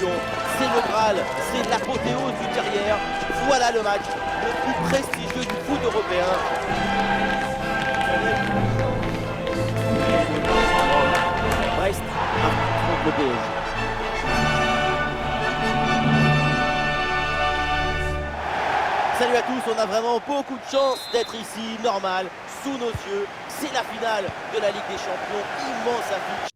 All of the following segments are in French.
champion. C'est le Graal, c'est l'apothéose d'une carrière. Voilà le match le plus prestigieux du foot européen. Brest affronte le PSG. Salut à tous, on a vraiment beaucoup de chance d'être ici, normal, sous nos yeux. C'est la finale de la Ligue des Champions, immense affiche.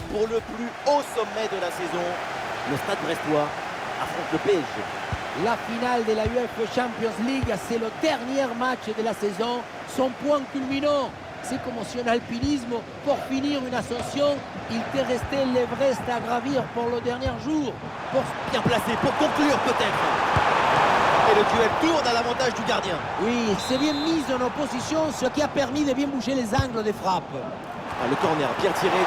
Pour le plus haut sommet de la saison, le Stade brestois affronte le PSG. La finale de la UEFA Champions League, c'est le dernier match de la saison, son point culminant. C'est comme si en alpinisme, pour finir une ascension, il te restait l'Everest à gravir pour le dernier jour. Pour bien placé, pour conclure peut-être. Et le duel tourne à l'avantage du gardien. Oui, c'est bien mis en opposition, ce qui a permis de bien bouger les angles des frappes. Ah, le corner bien tiré.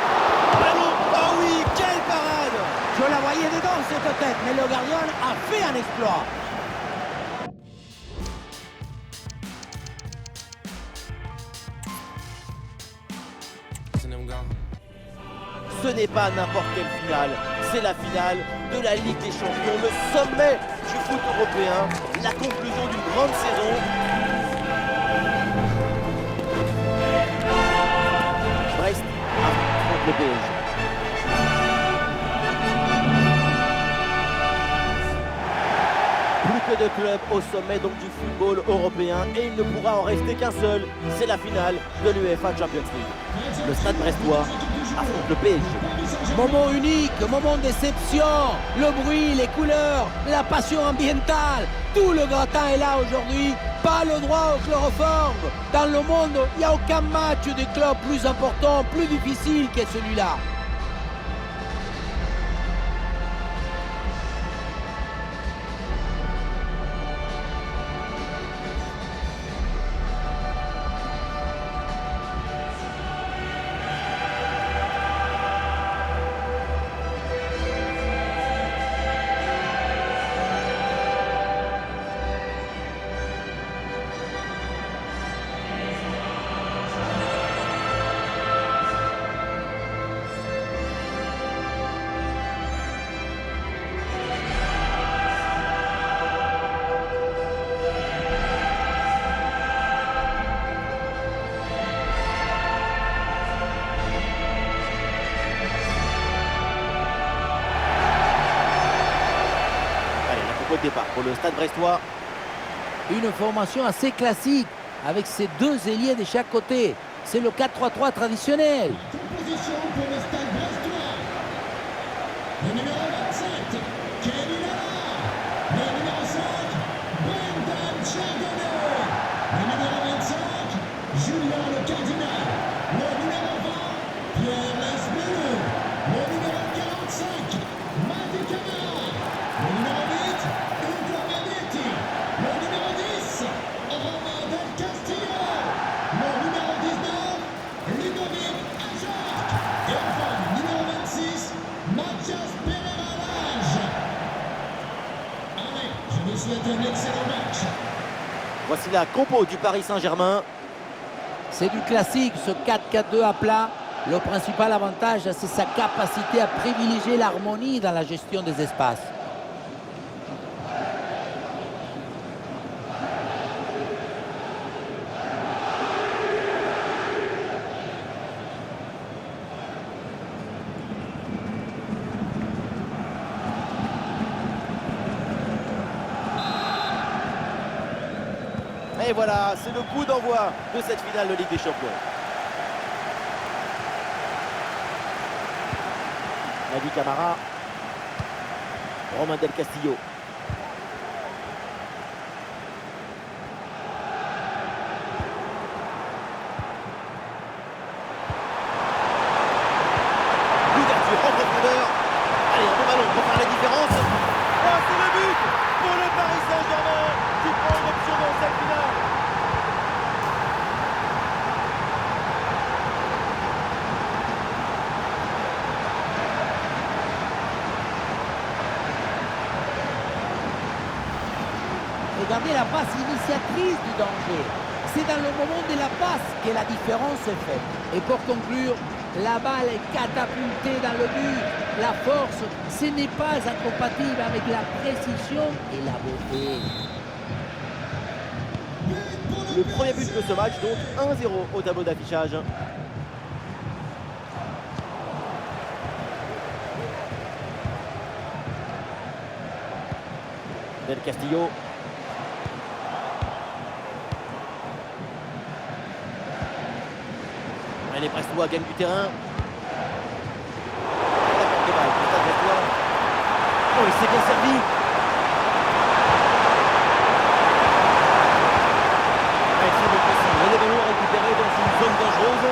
Ballon, ah oui, quelle parade! Je la voyais dedans cette tête, mais le gardien a fait un exploit. Ce n'est pas n'importe quelle finale, c'est la finale de la Ligue des Champions, le sommet du foot européen, la conclusion d'une grande saison. Brest affronte le PSG. Plus que de clubs au sommet donc du football européen et il ne pourra en rester qu'un seul, c'est la finale de l'UEFA Champions League. Le Stade brestois affronte le PSG. Moment unique, moment de déception, le bruit, les couleurs, la passion ambientale, tout le gratin est là aujourd'hui. Pas le droit au chloroforme. Dans le monde, il n'y a aucun match de club plus important, plus difficile que celui-là. Au départ pour le Stade brestois. Une formation assez classique avec ses deux ailiers de chaque côté. C'est le 4-3-3 traditionnel. Composition pour le Stade brestois. Le numéro 27, Kevin Allard. Le numéro 5, Brendan Chardonnay. Le numéro 25, Julien Le Cardinal. Le numéro 20, Pierre Lesbellou. Le numéro 45, Madi Camara. Le numéro 8, Hugo Mendy. Le numéro 10, Romain Del Castillo. Le numéro 19, Ludovic Ajak. Et enfin, numéro 26, Mathias Pereira Lage. Allez, je vous souhaite un excellent match. Voici la compo du Paris Saint-Germain. C'est du classique, ce 4-4-2 à plat. Le principal avantage, c'est sa capacité à privilégier l'harmonie dans la gestion des espaces. Et voilà, c'est le coup d'envoi de cette finale de Ligue des Champions. Madi Camara. Romain Del Castillo. L'ouverture en profondeur. Allez, un bon ballon pour faire la différence. Regardez la passe initiatrice du danger. C'est dans le moment de la passe que la différence est faite. Et pour conclure, la balle est catapultée dans le but. La force, ce n'est pas incompatible avec la précision et la beauté. Le premier but de ce match, donc 1-0 au tableau d'affichage. Del Castillo. Les Brestois gagnent du terrain. Oh, il s'est bien servi. Très bien possible. Les ballons récupérés dans une zone dangereuse.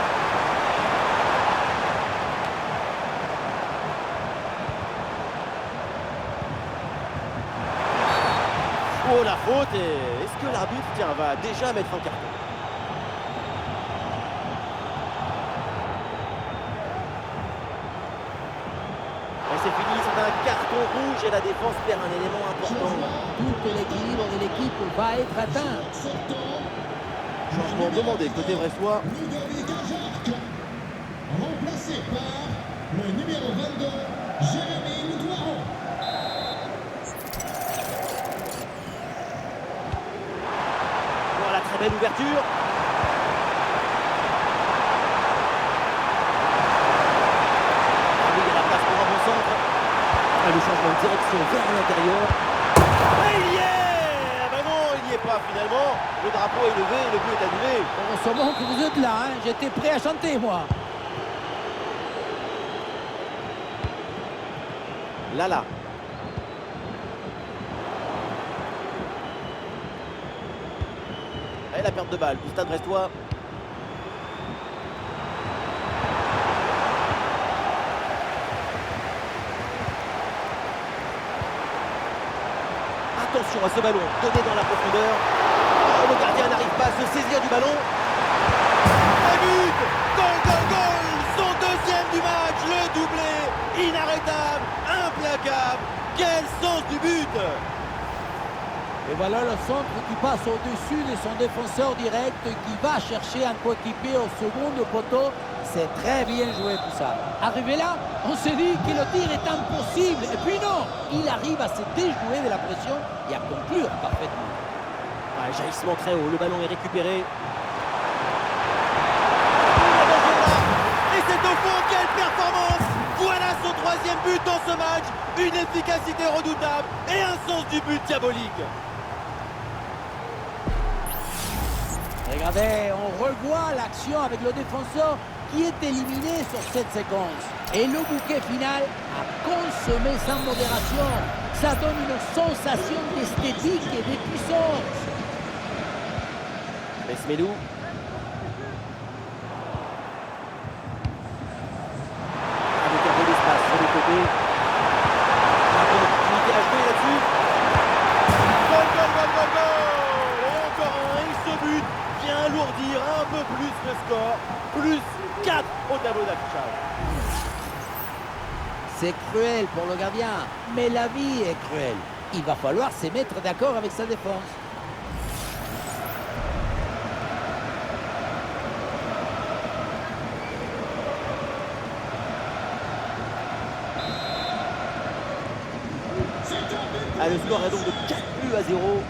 Oh, la faute. Et est-ce que l'arbitre, tiens, va déjà mettre un carton? C'est fini, c'est un carton rouge et la défense perd un élément important. Tout l'équilibre de l'équipe va être atteint. Changement demandé côté brestois. Ludovic Ajarc, remplacé par le numéro 22, Jérémy Loutouaro. Voilà, très belle ouverture. Le changement de direction vers l'intérieur. Et il y est! Ah ben non, il n'y est pas finalement. Le drapeau est levé et le but est annulé. Heureusement que vous êtes là, hein. J'étais prêt à chanter, moi. Lala. Et la perte de balle du Stade Brestois. Attention à ce ballon donné dans la profondeur. Oh, le gardien n'arrive pas à se saisir du ballon. Un but! Goal, goal, goal! Son deuxième du match, le doublé. Inarrêtable, implacable. Quel sens du but! Et voilà le centre qui passe au-dessus de son défenseur direct qui va chercher un coéquipier au second poteau. C'est très bien joué tout ça. Arrivé là, on s'est dit que le tir est impossible. Et puis non, il arrive à se déjouer de la pression et à conclure parfaitement. Ah, jaillissement très haut, le ballon est récupéré. Et c'est au fond, quelle performance! Voilà son troisième but dans ce match. Une efficacité redoutable et un sens du but diabolique. Regardez, on revoit l'action avec le défenseur qui est éliminé sur cette séquence. Et le bouquet final a consommé sans modération. Ça donne une sensation d'esthétique et de puissance. Besmelou. Avec un peu d'espace sur les côtés. Un peu d'opportunité à jouer là-dessus. Goal, goal, goal, goal, goal! Et encore un, et ce but vient alourdir un peu plus le score. Plus 4 au tableau d'affichage. C'est cruel pour le gardien, mais la vie est cruelle. Il va falloir se mettre d'accord avec sa défense. Ah, le score est donc de 4-0.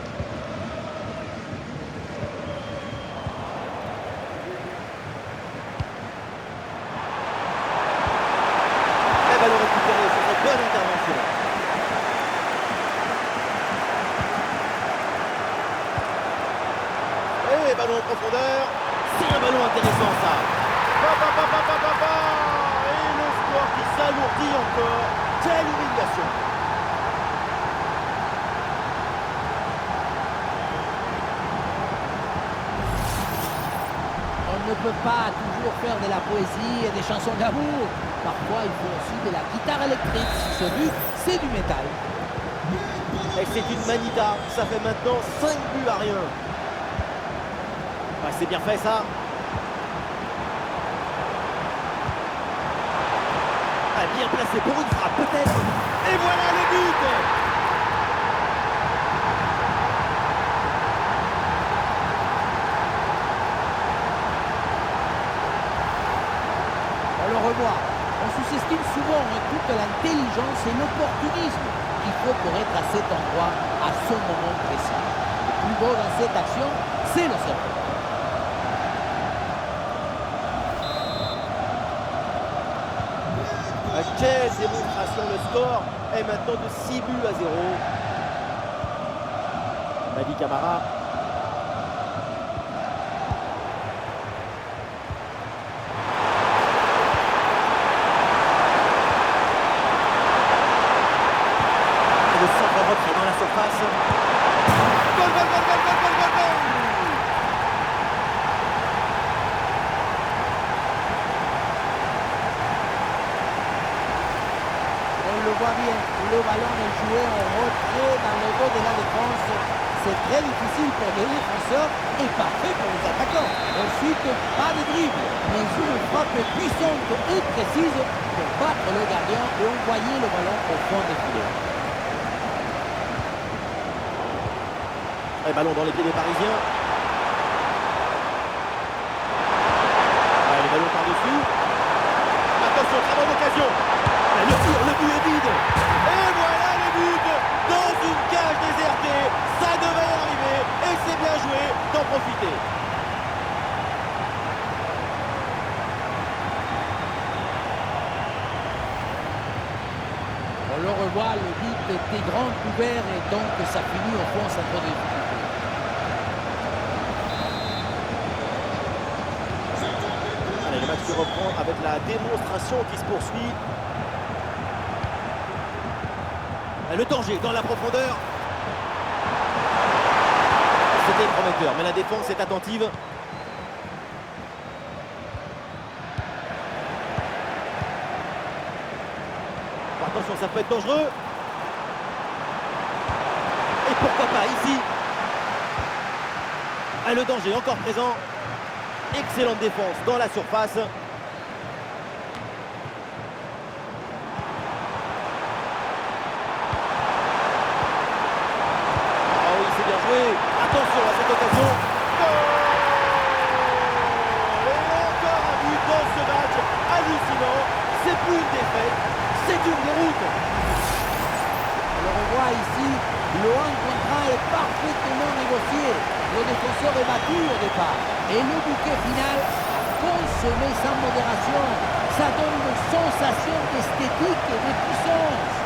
Le ballon récupéré sur cette bonne intervention. Et ballon en profondeur. C'est un ballon intéressant ça. Et le score qui s'alourdit encore. Quelle humiliation. On ne peut pas toujours faire de la poésie et des chansons d'amour. Parfois, il faut aussi de la guitare électrique. Ce but, c'est du métal. Et c'est une manita. Ça fait maintenant 5 buts à rien. Ah, c'est bien fait ça. Ah, bien placé pour une frappe peut-être. Et voilà le but. c'est l'opportunisme qu'il faut pour être à cet endroit, à ce moment précis. Le plus beau dans cette action, c'est le cerveau. Quelle démonstration, le score est maintenant de 6 buts à 0. Naby Camara. Et le centre retrait dans la surface. Goal, goal, goal, goal, goal, goal, goal, goal. On le voit bien, le ballon est joué en retrait dans le dos de la défense. C'est très difficile pour les défenseurs et parfait pour les attaquants. Ensuite, pas de dribble, mais une frappe puissante et précise pour battre le gardien et envoyer le ballon au fond des filets. Et ballon dans les pieds des Parisiens. Allez, le ballon par-dessus. Attention, très bonne occasion. Et le tir, le but est vide. Et voilà le but dans une cage désertée. Ça devait arriver et c'est bien joué d'en profiter. On le revoit, le but était grand ouvert et donc ça finit au fond sans trop de difficulté. Allez, le match se reprend avec la démonstration qui se poursuit. Et le danger dans la profondeur. C'était prometteur, mais la défense est attentive. Attention, ça peut être dangereux. Et pourquoi pas ici. Et le danger encore présent. Excellente défense dans la surface. Ah oui, c'est bien joué. Attention à cette occasion. Goal! Et encore un but dans ce match. Hallucinant. C'est plus une défaite. C'est une déroute. On le voit ici, le 1 contre 1 est parfaitement négocié. Le défenseur est battu au départ. Et le bouquet final, consommé sans modération, ça donne une sensation d'esthétique et de puissance.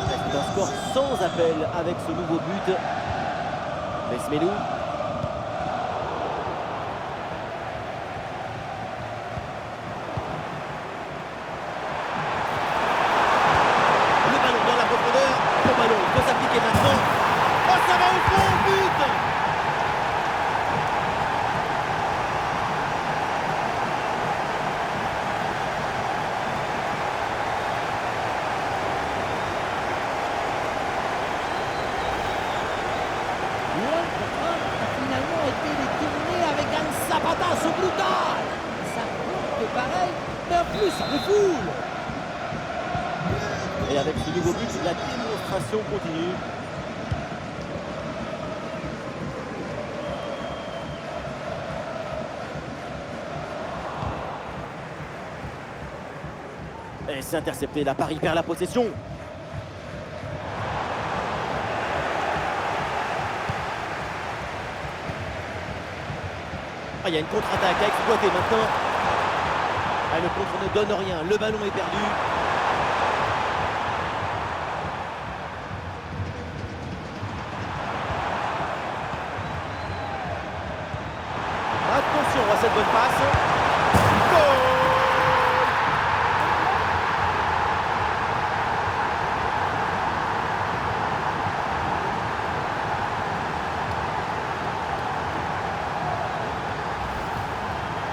C'est un score sans appel avec ce nouveau but. Mesmelou. Le ballon dans la profondeur. Bon ballon, il faut s'appliquer maintenant. Oh, ça va au fond, but! Le 1 contre 1 a finalement été détourné avec un zapatazo brutal. Ça compte pareil, mais en plus ça refoule. Et avec ce nouveau but, la démonstration continue. Et c'est intercepté, la Paris perd la possession. Ah, il y a une contre-attaque à exploiter maintenant. Ah, le contre ne donne rien, le ballon est perdu. Attention à cette bonne passe. Goal!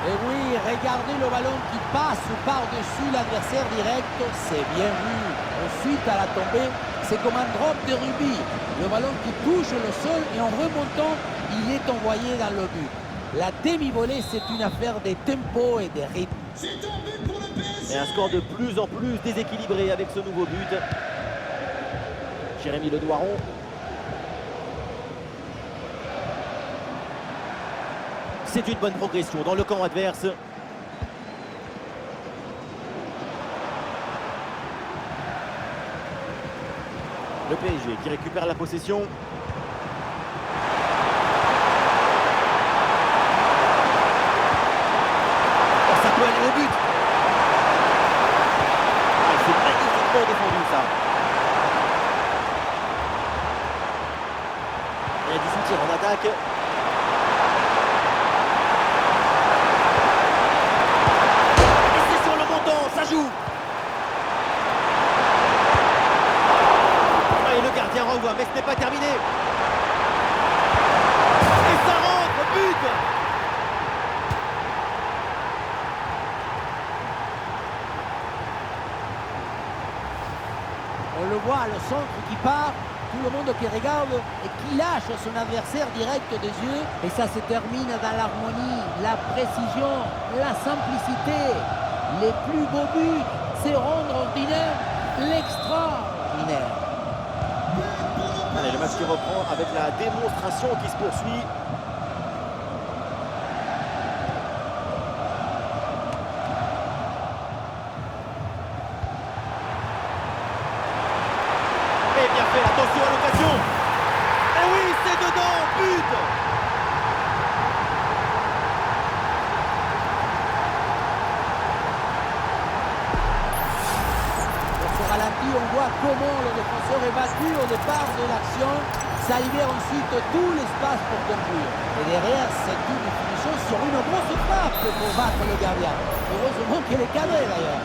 Et oui, regardez le ballon qui passe par-dessus l'adversaire direct, c'est bien vu. Ensuite, à la tombée, c'est comme un drop de rugby. Le ballon qui touche le sol et en remontant, il est envoyé dans le but. La demi-volée, c'est une affaire de tempo et de rythme. C'est un but pour le PSG. Et un score de plus en plus déséquilibré avec ce nouveau but. Jérémy Ledouaron. C'est une bonne progression dans le camp adverse. Le PSG qui récupère la possession. Oh, ça peut aller au but. Ah, c'est magnifiquement défendu ça. Il y a du soutien en attaque. Et c'est sur le montant, ça joue. Et le gardien renvoie, mais ce n'est pas terminé. Et ça rentre, but. On le voit, le centre qui part, tout le monde qui regarde et qui lâche son adversaire direct des yeux. Et ça se termine dans l'harmonie, la précision, la simplicité. Les plus beaux buts, c'est rendre ordinaire l'extraordinaire. Allez, le match qui reprend avec la démonstration qui se poursuit. Et bien fait, attention à l'occasion. Et oui, c'est dedans, but. Dans ce ralenti, on voit comment le défenseur est battu au départ de l'action. Ça libère ensuite tout l'espace pour conclure. Et derrière, c'est une finition sur une grosse frappe pour battre le gardien. Heureusement qu'il est cadré d'ailleurs.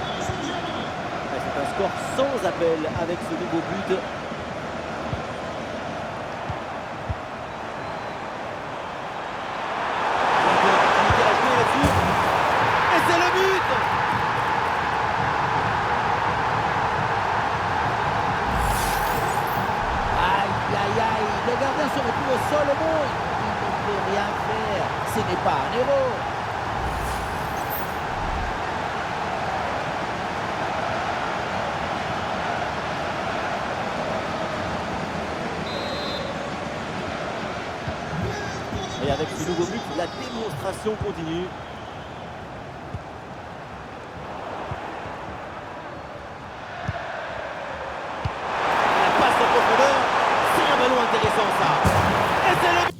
C'est un score sans appel avec ce nouveau but. Et c'est le but. Aïe, aïe, aïe, le gardien se retrouve seul au monde. Il ne peut rien faire. Ce n'est pas un héros. Et avec ce nouveau but, la démonstration continue. La passe en profondeur, c'est un ballon intéressant ça. Et c'est le but.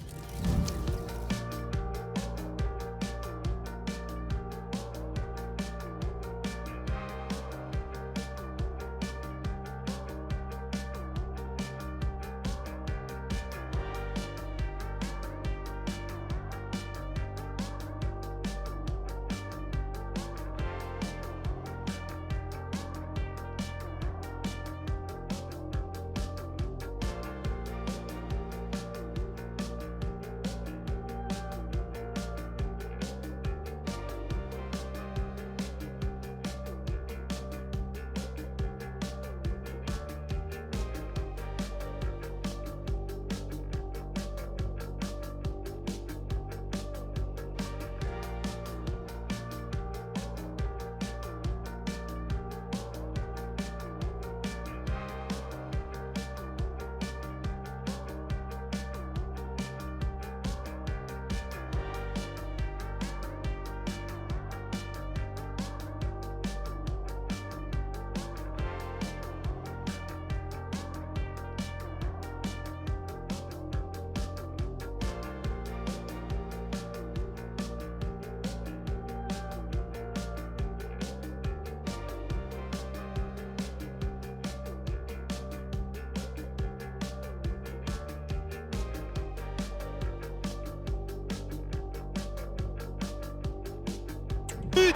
But.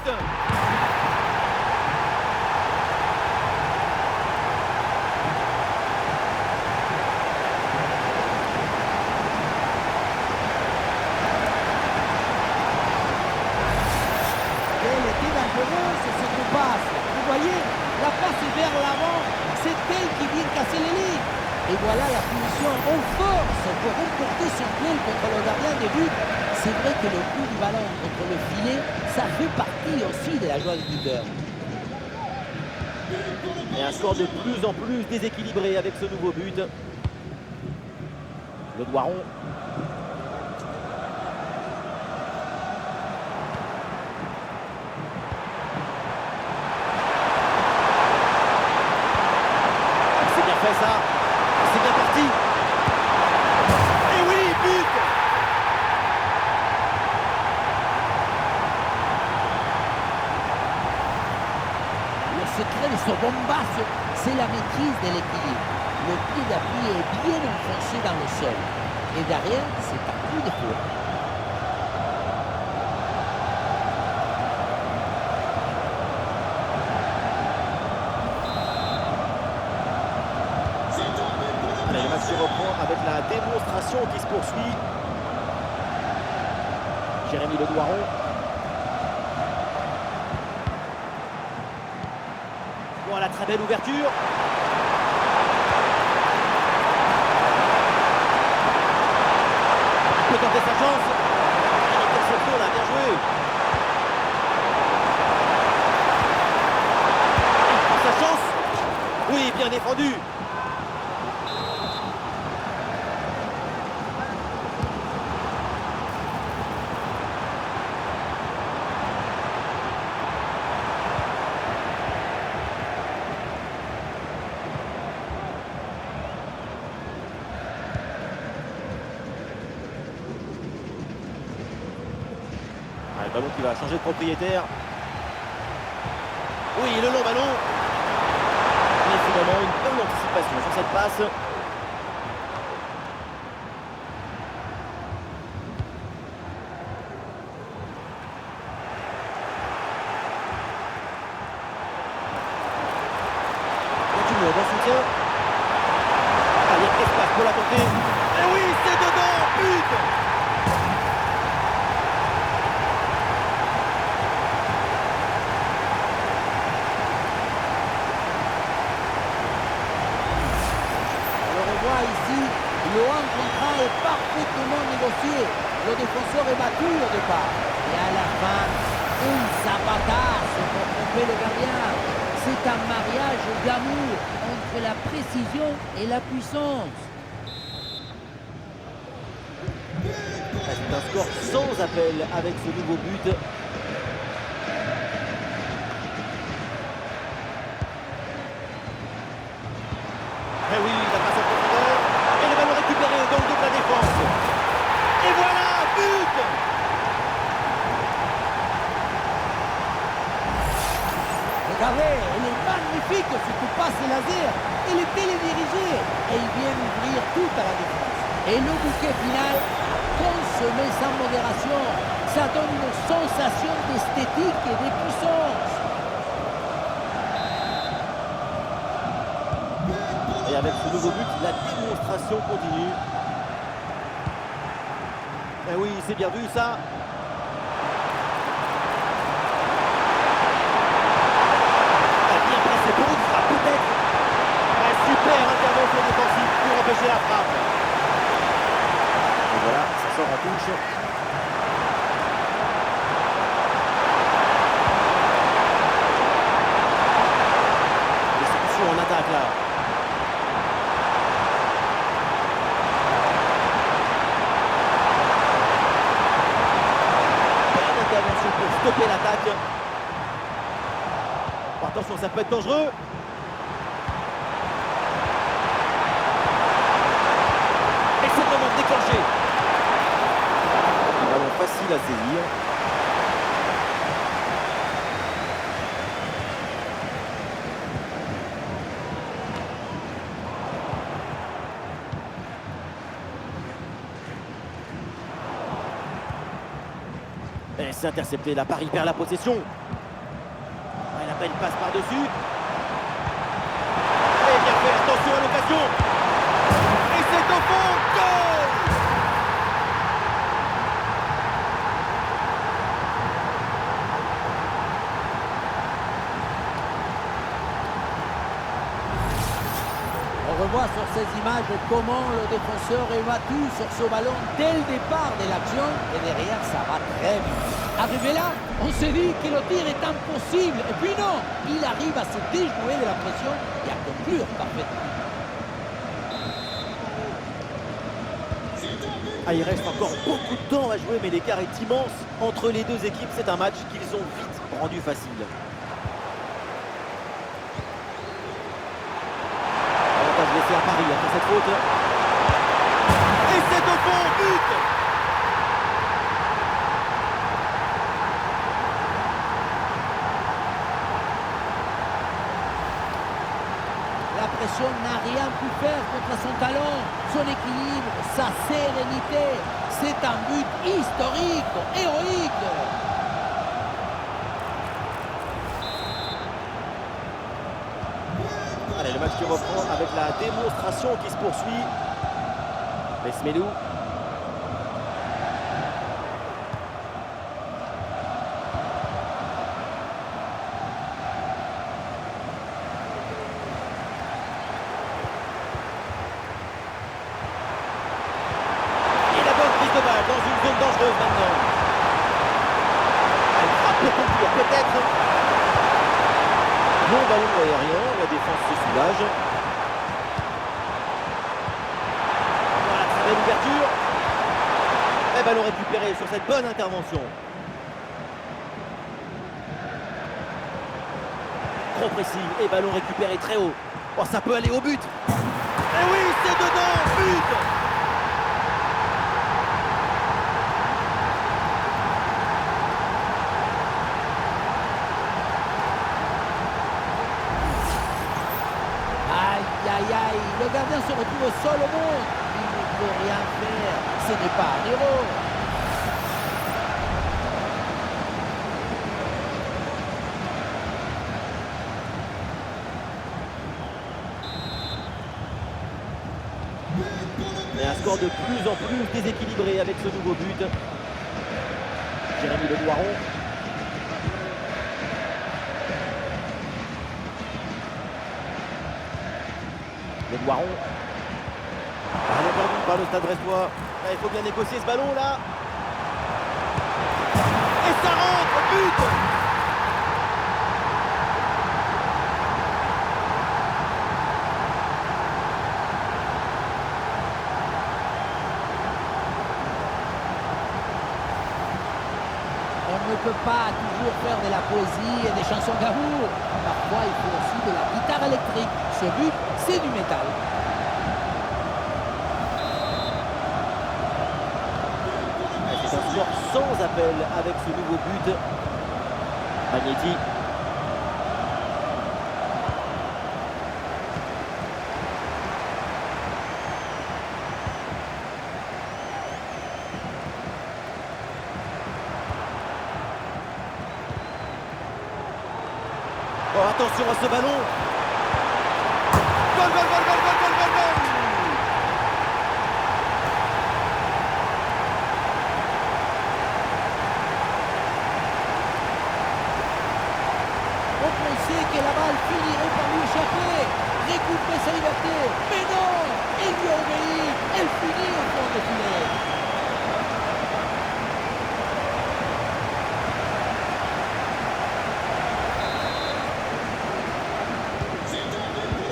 Elle était dangereuse, cette passe. Vous voyez, la passe est vers l'avant. C'est elle qui vient casser les lignes. Et voilà la punition en force pour remporter son duel contre le gardien des buts. C'est vrai que le coup du ballon contre le filet, ça fait partie aussi de la joie du buteur. Et un score de plus en plus déséquilibré avec ce nouveau but. Le doigt rond. C'est bien fait ça. secret de ce bombasse, c'est la maîtrise de l'équilibre. Le pied d'appui est bien enfoncé dans le sol. Et derrière, c'est un coup de feu. Allez, le match se reprend avec la démonstration qui se poursuit. Jérémy Le Doiron. Voilà, très belle ouverture. Il peut tenter sa chance. Il interception là, bien joué. Il prend sa chance. Oui, bien défendu. Le ballon qui va changer de propriétaire. Oui, le long ballon. Et finalement, une bonne anticipation sur cette passe. Il y a du monde en soutien. Allez, espace pour la tenter. Et oui, c'est dedans. But! Ici, le 1 contre 1 est parfaitement négocié. Le défenseur est battu au départ. Et à la fin, un sabatasse pour tromper le gardien. C'est un mariage d'amour entre la précision et la puissance. C'est un score sans appel avec ce nouveau but. Eh oui, la passe en profondeur. Et le ballon récupéré dans le dos de la défense. Et voilà, but! Regardez, elle est magnifique cette passe laser. Elle est télédirigée. Et il vient ouvrir toute la défense. Et le bouquet final, consommé sans modération. Ça donne une sensation d'esthétique et de puissance. Et avec ce nouveau but, la démonstration continue. Eh oui, c'est bien vu ça. Bien placé pour une frappe peut-être. Super intervention défensive pour empêcher la frappe. Et voilà, ça sort en touche. Déception en attaque là. Pour stopper l'attaque. Oh, attention, ça peut être dangereux. Et c'est le moment de déclencher. Un ballon facile à saisir. Et c'est intercepté, la Paris perd la possession. Elle a pas une passe par-dessus. Et bien fait, attention à l'occasion. Et c'est au fond, goal! On revoit sur ces images comment le défenseur est battu sur ce ballon dès le départ de l'action et derrière ça va très vite. Arrivé là, on s'est dit que le tir est impossible et puis non, il arrive à se déjouer de la pression et à conclure parfaitement. Ah, il reste encore beaucoup de temps à jouer mais l'écart est immense entre les deux équipes. C'est un match qu'ils ont vite rendu facile. Laissé à Paris après cette faute. Et c'est au fond, but! La pression n'a rien pu faire contre son talent, son équilibre, sa sérénité. C'est un but historique, héroïque. Allez, le match qui reprend avec la démonstration qui se poursuit. Besmelou. Dans une zone dangereuse maintenant. Elle frappe pour conclure peut-être. Bon ballon aérien, la défense se soulage. Voilà, très belle ouverture. Et ballon récupéré sur cette bonne intervention. Trop précis et ballon récupéré très haut. Oh, ça peut aller au but. Et oui, c'est dedans, but. Aïe, aïe, le gardien se retrouve seul au monde. Il ne peut rien faire. Ce n'est pas un héros. Et un score de plus en plus déséquilibré avec ce nouveau but. Jérémy Le Doiron. Le Doiron. Ballon perdu par le Stade Brestois. Là, il faut bien négocier ce ballon là. Et ça rentre, but. On ne peut pas toujours faire de la poésie et des chansons d'amour. Parfois, il faut aussi de la guitare électrique. Ce but, c'est du métal. C'est un score sans appel avec ce nouveau but. Magnetti. Oh, attention à ce ballon. Goal, goal, goal, goal, goal, goal, goal, goal. On pensait que la balle finirait par lui échapper, récupérer sa liberté. Mais non, il lui obéit. Elle finit au fond du filet.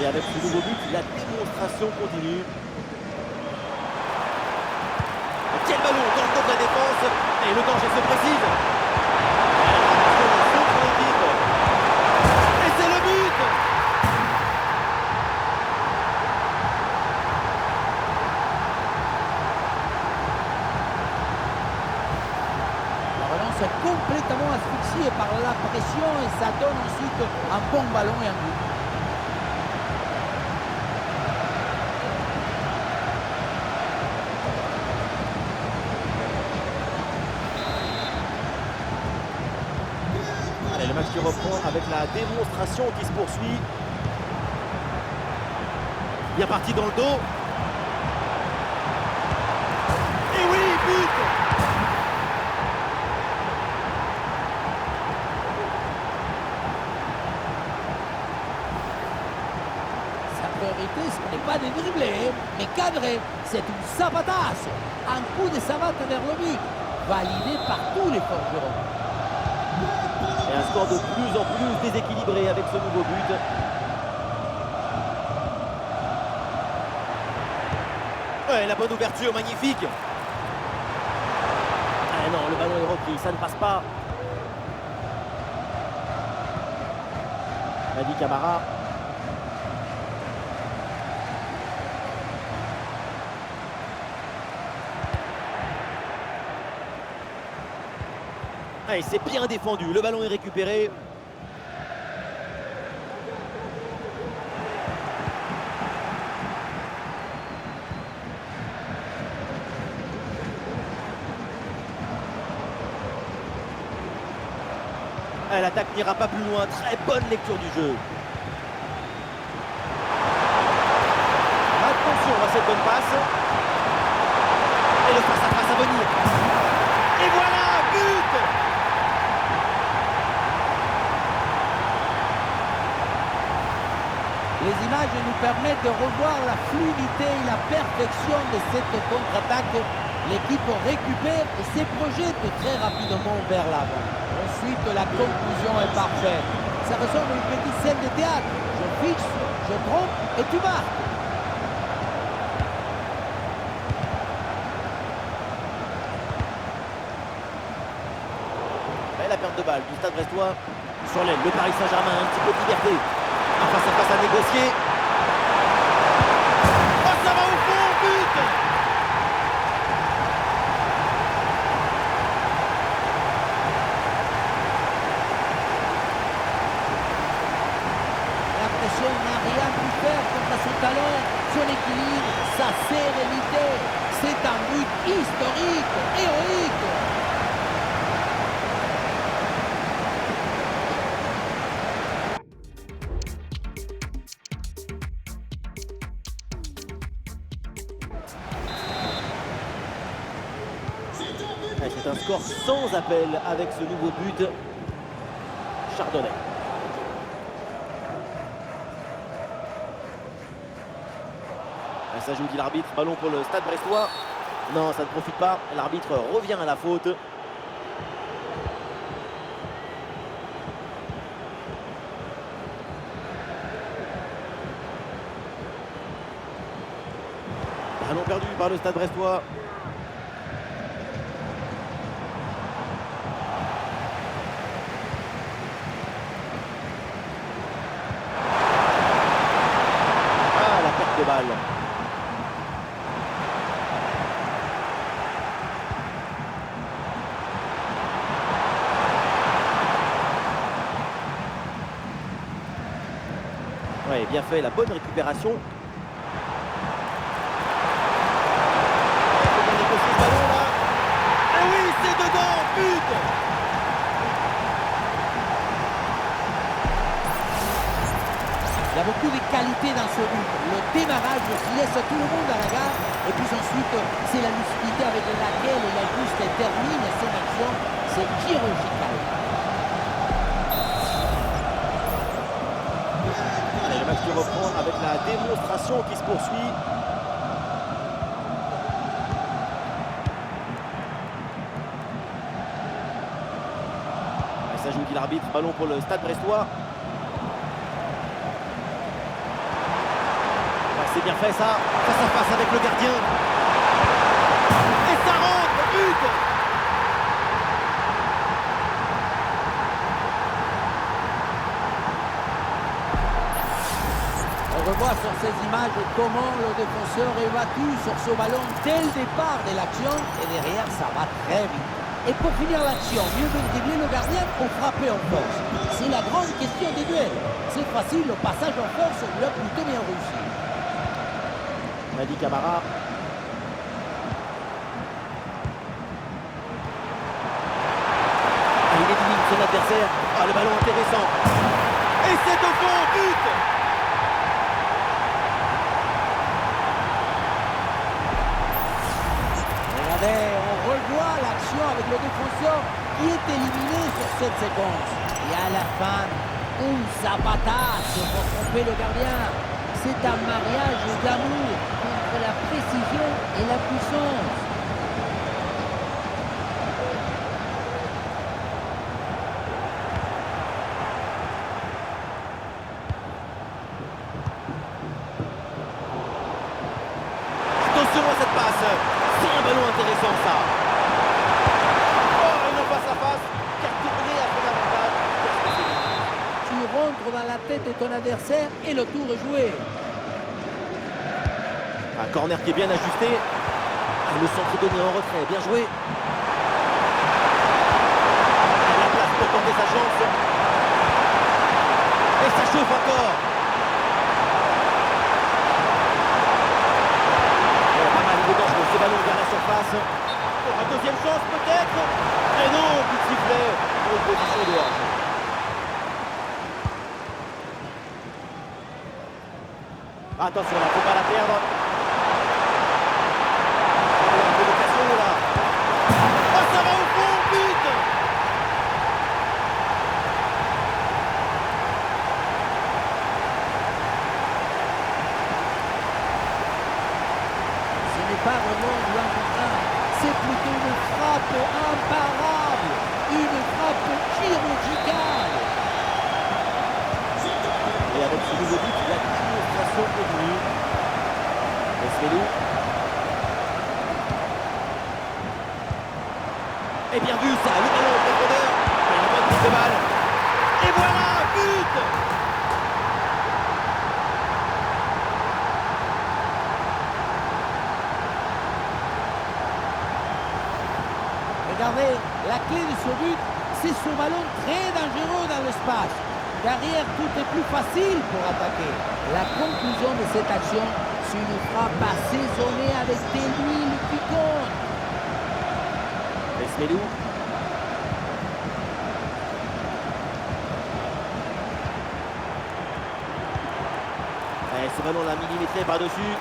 Et avec ce nouveau but, la démonstration continue. Quel ballon dans le dos de la défense. Et le danger se précise. Et c'est le but. La relance est complètement asphyxiée par la pression et ça donne ensuite un bon ballon et un but. Allez, le match qui reprend avec la démonstration qui se poursuit. Bien parti dans le dos. Et oui, but. Sa priorité, ce n'est pas de dribbler, mais cadrer. C'est une sabatasse. Un coup de savate vers le but, validé par tous les forgerons. Et un score de plus en plus déséquilibré avec ce nouveau but. Ouais, la bonne ouverture, magnifique. Ah non, le ballon est repris, ça ne passe pas. Madi Camara. Allez, c'est bien défendu, le ballon est récupéré. Ouais, l'attaque n'ira pas plus loin. Très bonne lecture du jeu. Attention à cette bonne passe. Et le face à face à venir. Et voilà, but! Les images nous permettent de revoir la fluidité et la perfection de cette contre-attaque. L'équipe récupère et se projette très rapidement vers l'avant. Ensuite, la conclusion est parfaite. Ça ressemble à une petite scène de théâtre. Je fixe, je trompe et tu marques. Et la perte de balle du Stade Brestois. Sur l'aile, le Paris Saint-Germain, un petit peu de liberté. Un face à face à négocier. Oh, ça va au fond, but! La pression n'a rien pu faire contre son talent, son équilibre, sa sérénité. C'est un but historique, héroïque. C'est un score sans appel avec ce nouveau but. Chardonnay. Ça joue, dit l'arbitre. Ballon pour le Stade Brestois. Non, ça ne profite pas. L'arbitre revient à la faute. Ballon perdu par le Stade Brestois. De balle. Ouais, bien fait, la bonne récupération. Il faut bien négocier ce ballon là. Ah oui, c'est dedans, but! Il y a beaucoup de qualité dans ce but. Le démarrage qui laisse tout le monde à la gare. Et puis ensuite, c'est la lucidité avec laquelle il ajuste et termine son action. C'est chirurgical. Allez, le match qui reprend avec la démonstration qui se poursuit. Et ça joue, dit l'arbitre. Ballon pour le Stade Brestois. C'est bien fait ça, face à face avec le gardien. Et ça rentre, but! On revoit sur ces images comment le défenseur est battu sur ce ballon dès le départ de l'action. Et derrière, ça va très vite. Et pour finir l'action, mieux que de dribbler le gardien ou frapper en force. C'est la grande question des duels. C'est facile, le passage en force lui a plutôt bien réussi. Madi Camara. Il élimine son adversaire. Ah, le ballon intéressant. Et c'est au fond, but! Regardez, on revoit l'action avec le défenseur qui est éliminé sur cette séquence. Et à la fin, un zapatasse pour tromper le gardien. C'est un mariage d'amour entre la précision et la puissance. Attention à cette passe. C'est un ballon intéressant ça. Oh, et le face à face qui a tourné à son avantage. Tu rentres dans la tête de ton adversaire et le tour est joué. Un corner qui est bien ajusté. Le centre donné en retrait, bien joué. La place pour tenter sa chance. Et ça chauffe encore. Pas mal de dangereux, ce ballon vers la surface. Pour une deuxième chance peut-être. Et non, petit sifflet pour une position de hors. Attention là, faut pas la perdre. Un peu d'occasion là. Oh, ça va au fond, but! Ce n'est pas vraiment du 1 contre 1, c'est plutôt une frappe imparable, une frappe chirurgicale. Et avec ce nouveau but, la démonstration continue. Esmelou. Et bien vu ça, le ballon en profondeur. Et une bonne prise de balle. Et voilà, but! Regardez, la clé de ce but, c'est ce ballon très dangereux dans l'espace. Derrière, tout est plus facile pour attaquer. La conclusion de cette action, c'est une frappe assaisonnée avec de l'huile qui compte. Esmelou. Et ce ballon l'a millimétré par-dessus.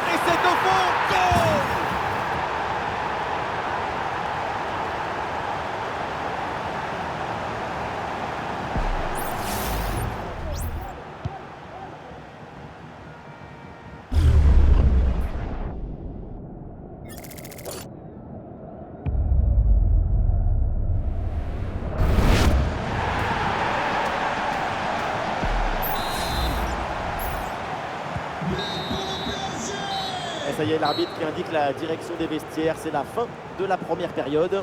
Et c'est au fond! Goal! Et ça y est, l'arbitre qui indique la direction des vestiaires. C'est la fin de la première période.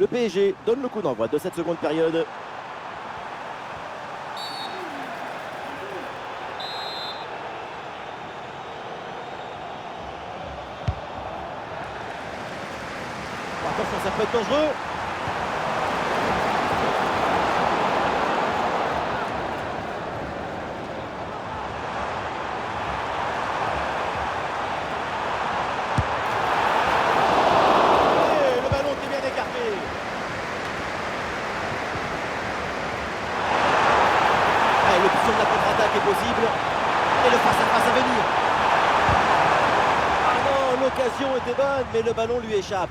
Le PSG donne le coup d'envoi de cette seconde période. Attention, ça peut être dangereux. Et le ballon qui est bien écarté. Allez, l'option de la contre-attaque est possible. Et le face-à-face à venir. Ah non, l'occasion était bonne, mais le ballon lui échappe.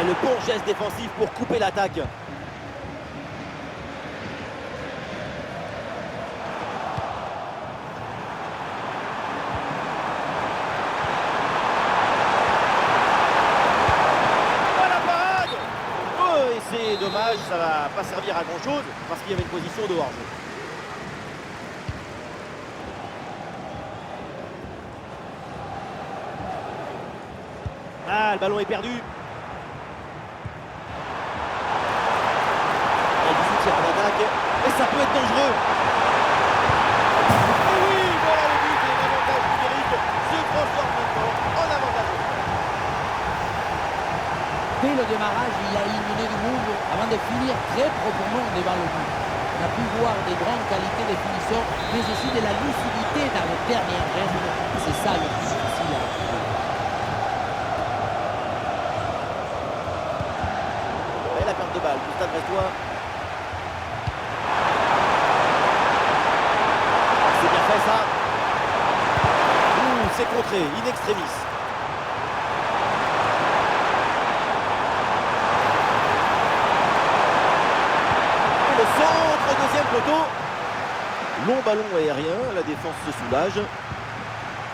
Le bon geste défensif pour couper l'attaque. Oh la parade! Oh, et c'est dommage, ça va pas servir à grand chose parce qu'il y avait une position de hors-jeu. Ah, le ballon est perdu. En attaque, et ça peut être dangereux. Et oui, voilà le but et l'avantage numérique se transforme maintenant en avantage. Dès le démarrage, il a éliminé du monde avant de finir très profondément devant le but. On a pu voir des grandes qualités de finition, mais aussi de la lucidité dans le dernier geste. C'est ça le plus difficile à trouver. Et la perte de balle du Stade Brestois. Ça. C'est contré, in extremis. Et le centre, deuxième poteau. Long ballon aérien, la défense se soulage.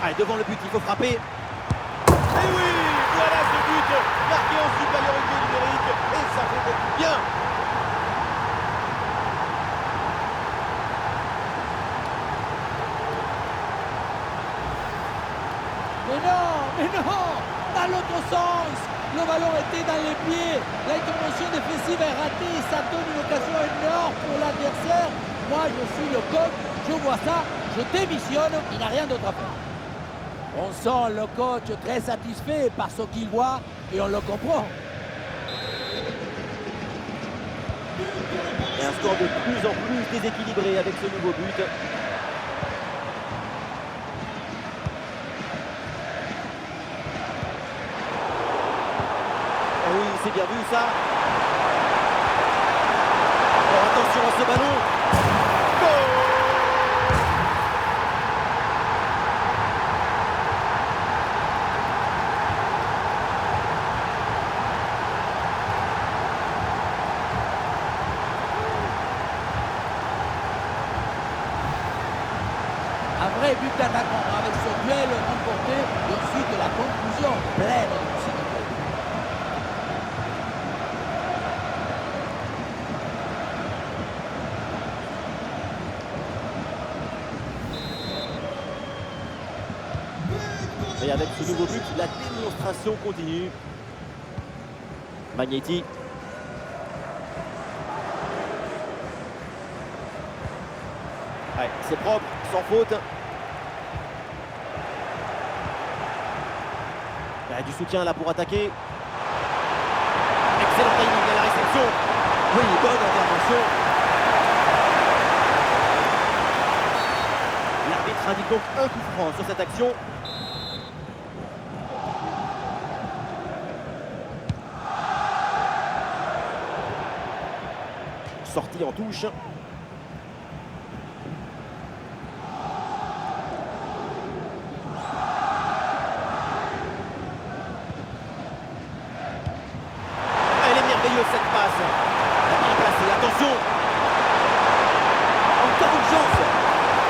Allez, devant le but, il faut frapper. Et oui, voilà ce but, marqué en supériorité numérique. Et ça fait beaucoup bien. Mais non, dans l'autre sens. Le ballon était dans les pieds. L'intervention défensive est ratée. Ça donne une occasion énorme pour l'adversaire. Moi, je suis le coach. Je vois ça. Je démissionne. Il n'a rien d'autre à faire. On sent le coach très satisfait par ce qu'il voit et on le comprend. Et un score de plus en plus déséquilibré avec ce nouveau but. Oui, c'est bien vu ça. Alors attention à ce ballon. Goal! Un vrai but d'attaquant avec ce duel remporté et ensuite la conclusion pleine de lucidité. Et avec ce nouveau but, la démonstration continue. Magnetti. Ouais, c'est propre, sans faute. Du soutien là pour attaquer. Excellent timing à la réception. Oui, bonne intervention. L'arbitre indique donc un coup franc sur cette action. Sortie en touche. Elle est merveilleuse cette passe. Elle a bien placée, attention. Encore une chance.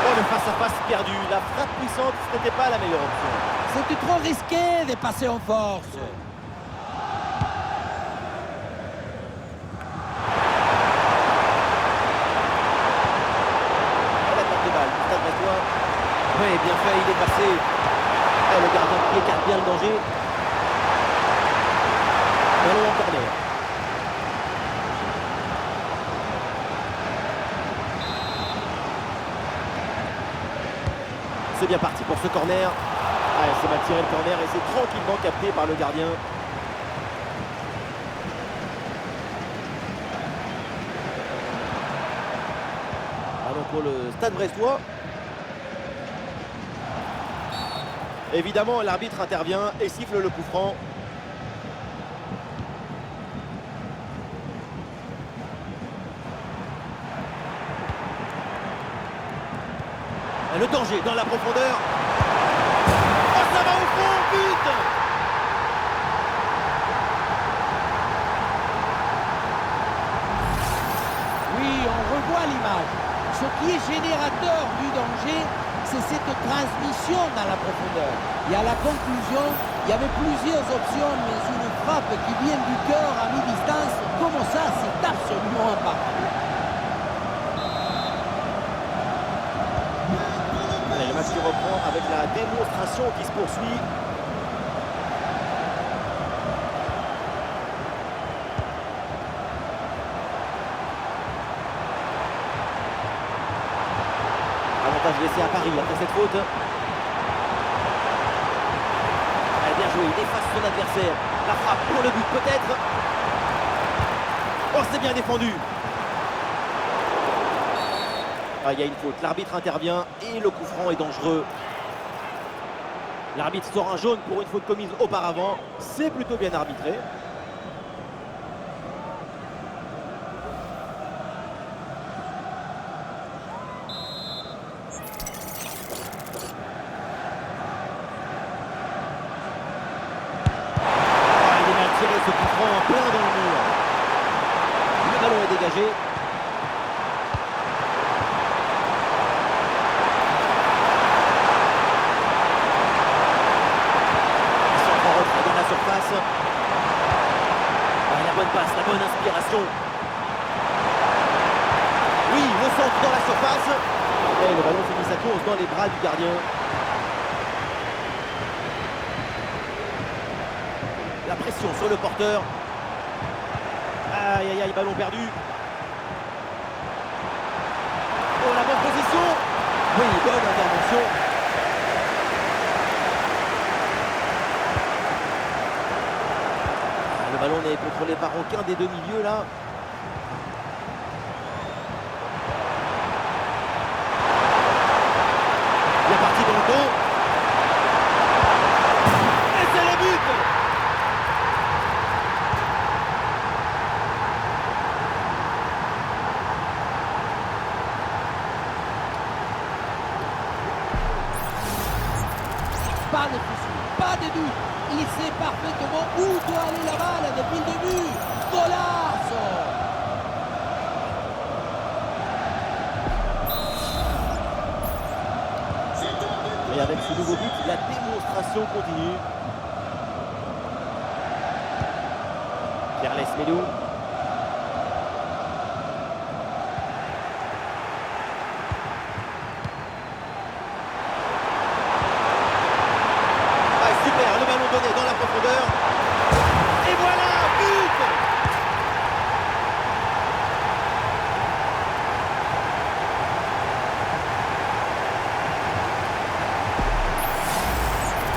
Oh, le face-à-face perdu. La frappe puissante, ce n'était pas la meilleure option. C'était trop risqué de passer en force. passer. Ah, le gardien qui écarte bien le danger. Ballon en corner. C'est bien parti pour ce corner. Ah, c'est mal tiré le corner et c'est tranquillement capté par le gardien. Allons pour le Stade Brestois. Évidemment, l'arbitre intervient et siffle le coup franc. Le danger dans la profondeur. Oh, ça va au fond, but! Oui, on revoit l'image. Ce qui est générateur du danger, c'est cette transmission dans la profondeur. Et à la conclusion, il y avait plusieurs options, mais une frappe qui vient du cœur à mi-distance, comme ça, c'est absolument imparable. Allez, le match qui reprend avec la démonstration qui se poursuit. Avantage laissé à Paris après cette faute. Allez, bien joué, il efface son adversaire. La frappe pour le but peut-être. Oh, c'est bien défendu. Ah, il y a une faute, l'arbitre intervient et le coup franc est dangereux. L'arbitre sort un jaune pour une faute commise auparavant. C'est plutôt bien arbitré. Il est mal tiré ce coup franc en plein dans le mur. Le ballon est dégagé. La bonne passe, la bonne inspiration. Oui, le centre dans la surface. Et le ballon finit sa course dans les bras du gardien. La pression sur le porteur. Aïe, aïe, aïe, ballon perdu. Oh, la bonne position. Oui, bonne intervention. Le ballon n'est contrôlé par aucun des deux milieux là. Il est parti dans le dos. Et c'est le but! Pas de souci, pas de doute. Il sait parfaitement où doit aller la balle depuis le début. Golazo! Et avec ce nouveau but, la démonstration continue. Carles Médou. Super, le ballon donné dans la profondeur. Et voilà, but!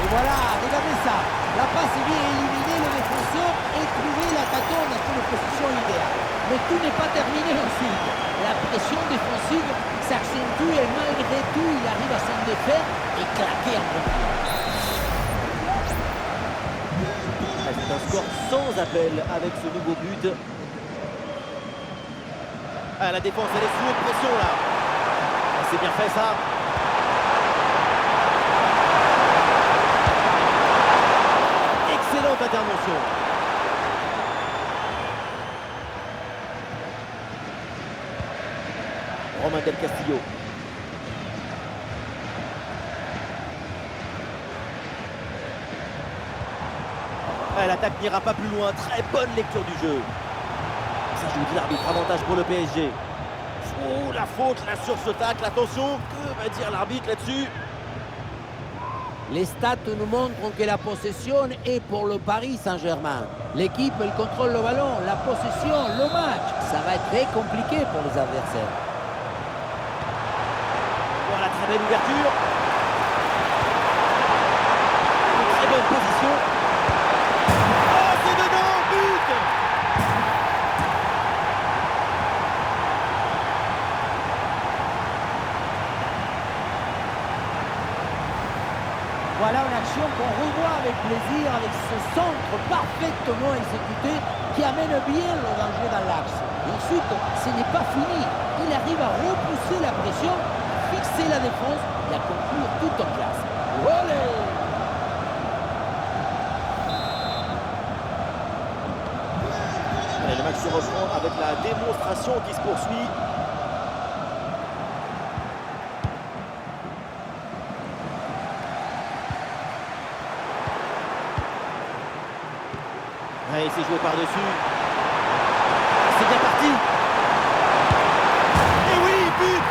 Et voilà, regardez ça. La passe vient éliminer le défenseur et trouver l'attaquant dans une position idéale. Mais tout n'est pas terminé ensuite. La pression défensive s'accentue et malgré tout, il arrive à s'en défaire et claquer en premier. C'est un score sans appel avec ce nouveau but. Ah, la défense, elle est sous haute pression là. Ah, c'est bien fait ça. Excellente intervention. Romain Del Castillo. L'attaque n'ira pas plus loin. Très bonne lecture du jeu. Ça joue de l'arbitre. Avantage pour le PSG. Oh, la faute là sur ce tacle. Attention, que va dire l'arbitre là-dessus? Les stats nous montrent que la possession est pour le Paris Saint-Germain. L'équipe, elle contrôle le ballon, la possession, le match. Ça va être très compliqué pour les adversaires. Voilà, très belle ouverture. Une très bonne position. Oh, c'est dedans, but! Voilà une action qu'on revoit avec plaisir, avec ce centre parfaitement exécuté qui amène bien le danger dans l'axe. Et ensuite, ce n'est pas fini. Il arrive à repousser la pression, fixer la défense et à conclure tout en classe. Olé! Allez, le match se reprend avec la démonstration qui se poursuit. Ouais, il s'est joué par-dessus. C'est bien parti. Et oui, but!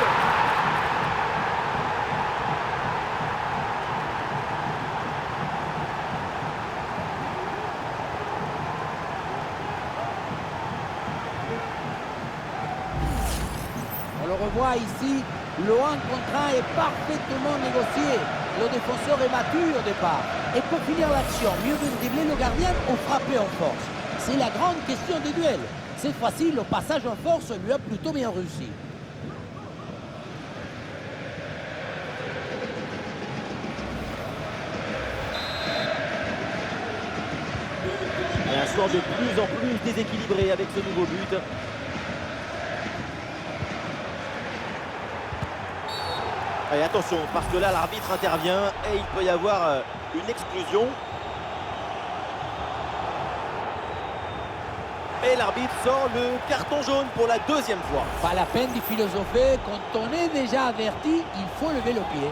On le revoit ici, le 1 contre 1 est parfaitement négocié. Le défenseur est battu au départ. Et pour finir l'action, mieux vaut dribbler le gardien ou frapper en force. C'est la grande question des duels. Cette fois-ci, le passage en force lui a plutôt bien réussi. Et un score de plus en plus déséquilibré avec ce nouveau but. Et attention, parce que là, l'arbitre intervient et il peut y avoir une explosion. Et l'arbitre sort le carton jaune pour la deuxième fois. Pas la peine d'y philosopher. Quand on est déjà averti, il faut lever le pied.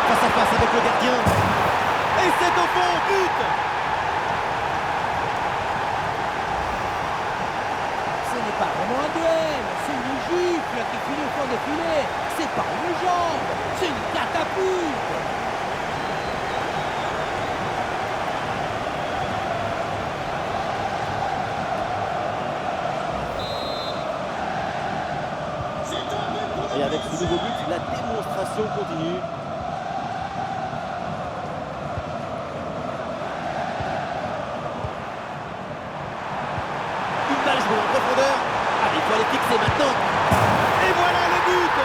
Face à face avec le gardien. Et c'est au fond, but! Ce n'est pas vraiment un duel, c'est une gifle qui finit au fond des filets. C'est pas une jambe, c'est une catapulte. Et avec ce nouveau but, la démonstration continue. Une balle jouée en profondeur. Allez, il faut aller fixer maintenant. Et voilà le but!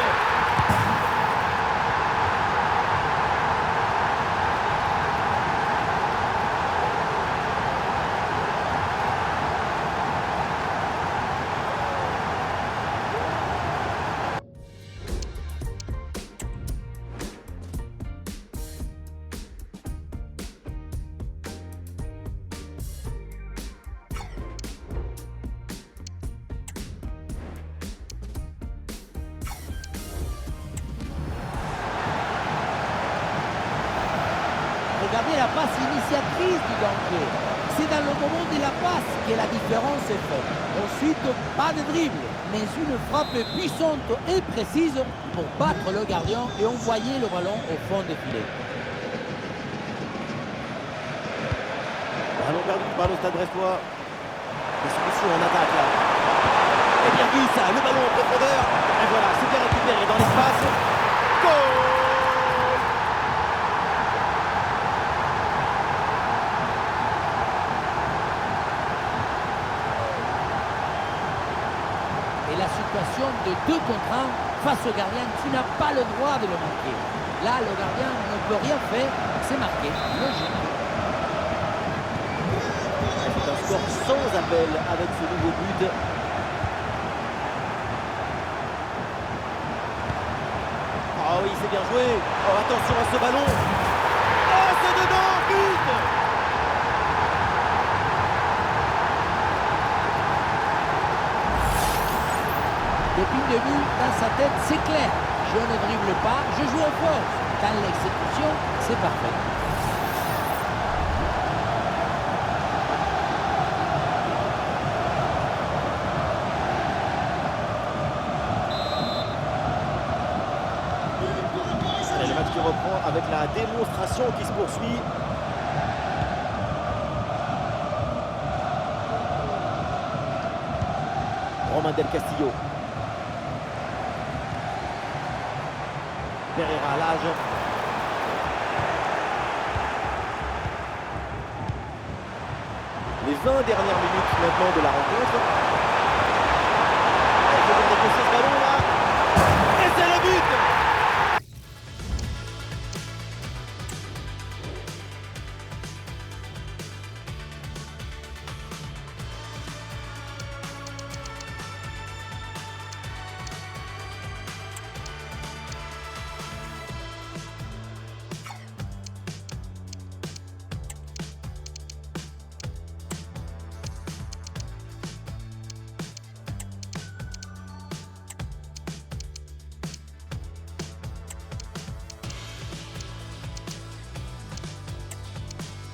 Regardez la passe initiatrice du danger. C'est dans le moment de la passe que la différence est faite. Ensuite, pas de dribble, mais une frappe puissante et précise pour battre le gardien et envoyer le ballon au fond des filets. Ballon perdu par le Stade Brestois. Des solutions en attaque là. Et bien vu ça, le ballon en profondeur. Et voilà, c'est bien récupéré dans l'espace. Goal! Et la situation de 2 contre 1 face au gardien, tu n'as pas le droit de le marquer. Là, le gardien ne peut rien faire, c'est marqué. Logique. C'est un score sans appel avec ce nouveau but. Ah oui, c'est bien joué. Oh, attention à ce ballon. Oh, c'est dedans, but! Depuis le prévu dans sa tête, c'est clair. Je ne dribble pas, je joue en force. Dans l'exécution, c'est parfait. Allez, le match qui reprend avec la démonstration qui se poursuit. Romain Del Castillo. Pereira à l'âge. Les 20 dernières minutes maintenant de la rencontre. Il faut bien négocier ce ballon là.